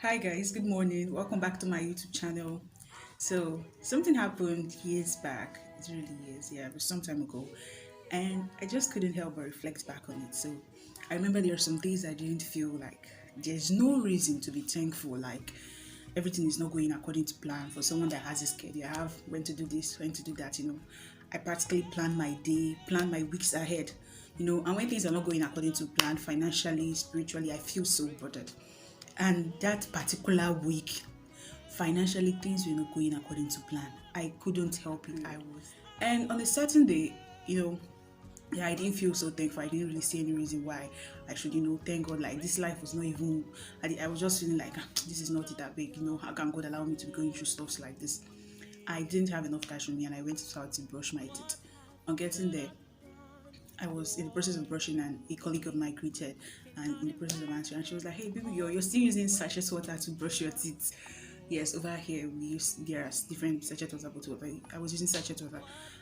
Hi guys, good morning. Welcome back to my YouTube channel. So something happened years back. It's really years, yeah, but some time ago, and I just couldn't help but reflect back on it. So I remember there are some days I didn't feel like there's no reason to be thankful. Like everything is not going according to plan. For someone that has a schedule, I have when to do this, when to do that. I practically plan my day, plan my weeks ahead. And when things are not going according to plan, financially, spiritually, I feel so bothered. And that particular week, financially, things were not going according to plan. I couldn't help it. I was. And on a certain day, you know, yeah, I didn't feel so thankful. I didn't really see any reason why I should, thank God. Like this life was not even. I was just feeling like this is not that big. How can God allow me to be going through stuff like this? I didn't have enough cash on me, and I went to start to brush my teeth. On getting there, I was in the process of brushing, and a colleague of mine greeted, and in the process of answering, and she was like, "Hey, baby, you're still using sachet water to brush your teeth." Yes, over here we use there are different sachet water, but I was using sachet water.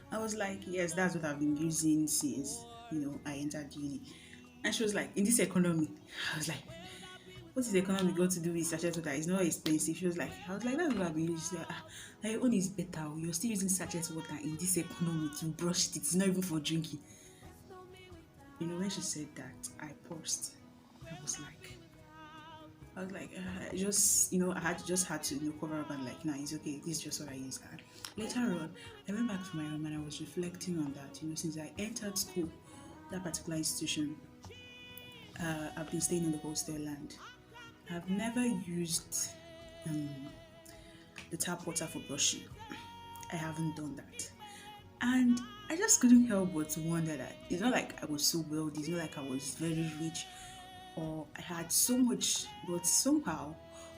I was like, "Yes, that's what I've been using since I entered uni." And she was like, "In this economy," I was like, "What is the economy got to do with sachet water? It's not expensive." She was like, "I was like, that's what I've been using." She said, "Your own is better. You're still using sachet water in this economy to brush teeth. It's not even for drinking." When she said that, I paused. I was like, I had just had to cover up and like, nah, it's okay. This is just what I use. And later on, I went back to my room and I was reflecting on that. Since I entered school, that particular institution, I've been staying in the hostel and I've never used um, the tap water for brushing. I haven't done that. And I just couldn't help but to wonder that it's not like I was so wealthy, it's not like I was very rich or I had so much, but somehow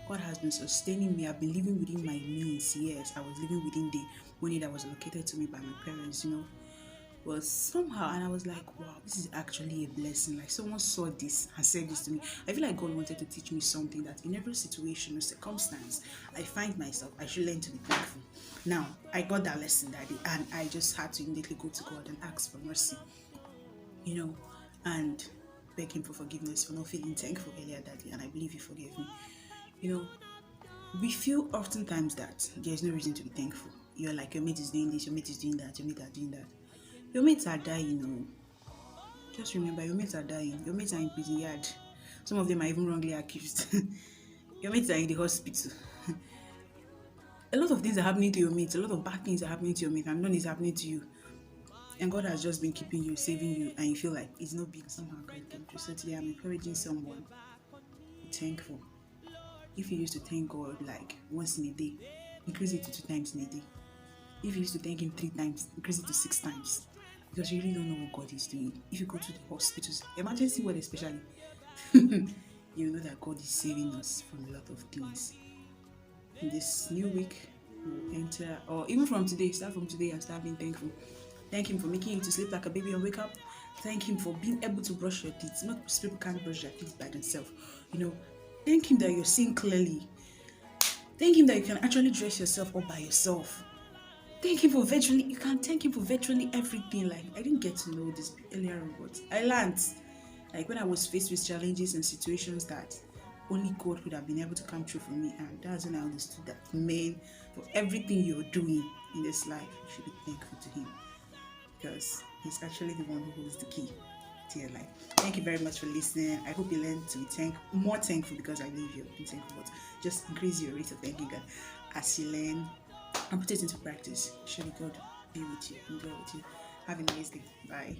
God has been sustaining me. I've been living within my means. Yes, I was living within the money that was allocated to me by my parents. But somehow, and I was like, wow, this is actually a blessing. Like someone saw this and said this to me. I feel like God wanted to teach me something that in every situation or circumstance I find myself, I should learn to be thankful. Now, I got that lesson that day, and I just had to immediately go to God and ask for mercy, you know, and beg Him for forgiveness for not feeling thankful earlier that day. And I believe He forgave me. You know, we feel oftentimes that there's no reason to be thankful. You're like, your mate is doing this, your mate is doing that, your mate are doing that. Your mates are dying. Just remember, your mates are dying. Your mates are in prison yard. Some of them are even wrongly accused. Your mates are in the hospital. A lot of things are happening to your mates. A lot of bad things are happening to your mates, and none is happening to you. And God has just been keeping you, saving you, and you feel like it's not big somehow. God came through. So today I'm encouraging someone to be thankful. If you used to thank God like once in a day, increase it to 2 times in a day. If you used to thank Him 3 times, increase it to 6 times. Because you really don't know what God is doing. If you go to the hospitals, emergency ward especially, you know that God is saving us from a lot of things. In this new week, we'll enter, or even from today, start from today and start being thankful. Thank Him for making you to sleep like a baby and wake up. Thank Him for being able to brush your teeth. Most people can't brush their teeth by themselves. You know, thank Him that you're seeing clearly. Thank Him that you can actually dress yourself up by yourself. You can thank Him for virtually everything. Like, I didn't get to know this earlier on, but I learned. Like, when I was faced with challenges and situations that only God would have been able to come through for me, and that's when I understood that, man, for everything you're doing in this life, you should be thankful to Him because He's actually the one who holds the key to your life. Thank you very much for listening. I hope you learn to be more thankful because I believe you're thankful, but just increase your rate of thanking God as you learn and put it into practice. Surely God be with you and go with you. Have a nice day. Bye.